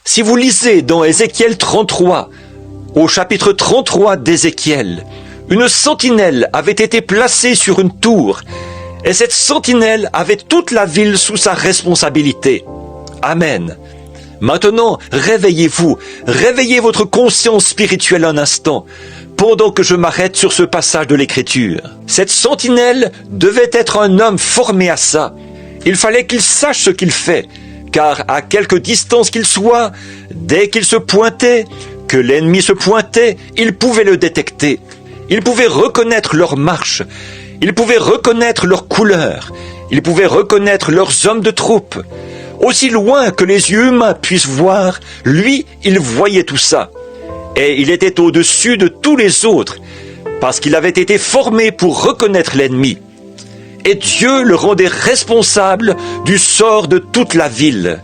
Si vous lisez dans Ézéchiel 33, au chapitre 33 d'Ézéchiel, une sentinelle avait été placée sur une tour, et cette sentinelle avait toute la ville sous sa responsabilité. Amen. Maintenant, réveillez-vous, réveillez votre conscience spirituelle un instant, pendant que je m'arrête sur ce passage de l'Écriture. Cette sentinelle devait être un homme formé à ça. Il fallait qu'il sache ce qu'il fait, car à quelque distance qu'il soit, dès qu'il se pointait, que l'ennemi se pointait, il pouvait le détecter. Il pouvait reconnaître leur marche, il pouvait reconnaître leur couleur, il pouvait reconnaître leurs hommes de troupe. Aussi loin que les yeux humains puissent voir, lui, il voyait tout ça. Et il était au-dessus de tous les autres, parce qu'il avait été formé pour reconnaître l'ennemi. Et Dieu le rendait responsable du sort de toute la ville.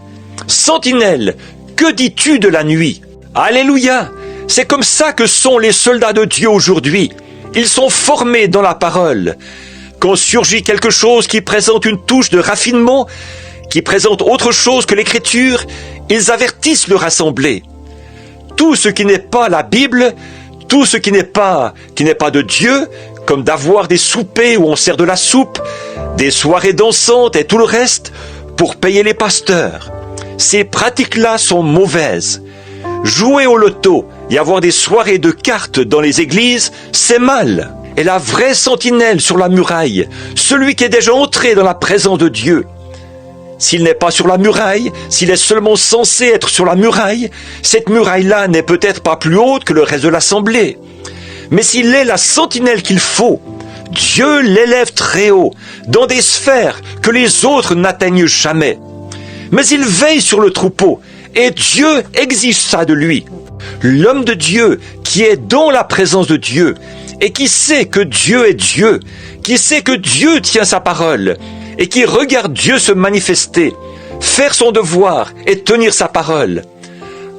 Sentinelle, que dis-tu de la nuit? Alléluia! C'est comme ça que sont les soldats de Dieu aujourd'hui. Ils sont formés dans la parole. Quand surgit quelque chose qui présente une touche de raffinement, qui présente autre chose que l'Écriture, ils avertissent leur assemblée. Tout ce qui n'est pas la Bible, tout ce qui n'est pas de Dieu, comme d'avoir des soupers où on sert de la soupe, des soirées dansantes et tout le reste, pour payer les pasteurs. Ces pratiques-là sont mauvaises. Jouer au loto et avoir des soirées de cartes dans les églises, c'est mal. Et la vraie sentinelle sur la muraille, celui qui est déjà entré dans la présence de Dieu, s'il n'est pas sur la muraille, s'il est seulement censé être sur la muraille, cette muraille-là n'est peut-être pas plus haute que le reste de l'assemblée. Mais s'il est la sentinelle qu'il faut, Dieu l'élève très haut, dans des sphères que les autres n'atteignent jamais. Mais il veille sur le troupeau, et Dieu exige ça de lui. L'homme de Dieu, qui est dans la présence de Dieu, et qui sait que Dieu est Dieu, qui sait que Dieu tient sa parole, et qui regarde Dieu se manifester, faire son devoir et tenir sa parole.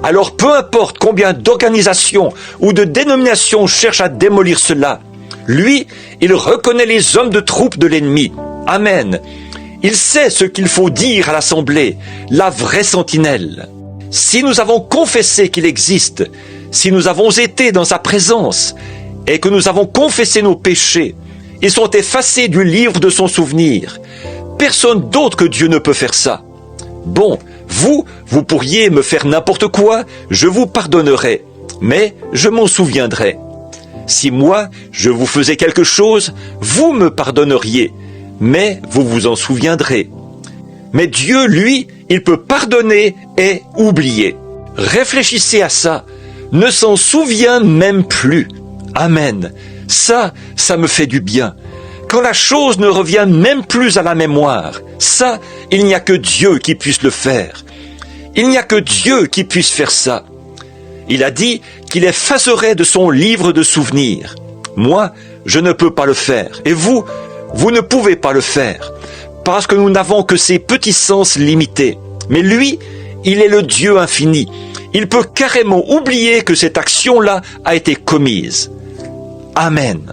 Alors peu importe combien d'organisations ou de dénominations cherchent à démolir cela, lui, il reconnaît les hommes de troupe de l'ennemi. Amen. Il sait ce qu'il faut dire à l'assemblée, la vraie sentinelle. Si nous avons confessé qu'il existe, si nous avons été dans sa présence et que nous avons confessé nos péchés, ils sont effacés du livre de son souvenir. Personne d'autre que Dieu ne peut faire ça. Bon, vous pourriez me faire n'importe quoi, je vous pardonnerai, mais je m'en souviendrai. Si moi, je vous faisais quelque chose, vous me pardonneriez, mais vous vous en souviendrez. Mais Dieu, lui, il peut pardonner et oublier. Réfléchissez à ça, ne s'en souvient même plus. Amen. Ça me fait du bien. Quand la chose ne revient même plus à la mémoire, ça, il n'y a que Dieu qui puisse le faire. Il n'y a que Dieu qui puisse faire ça. Il a dit qu'il effacerait de son livre de souvenirs. Moi, je ne peux pas le faire. Et vous ne pouvez pas le faire. Parce que nous n'avons que ces petits sens limités. Mais lui, il est le Dieu infini. Il peut carrément oublier que cette action-là a été commise. Amen.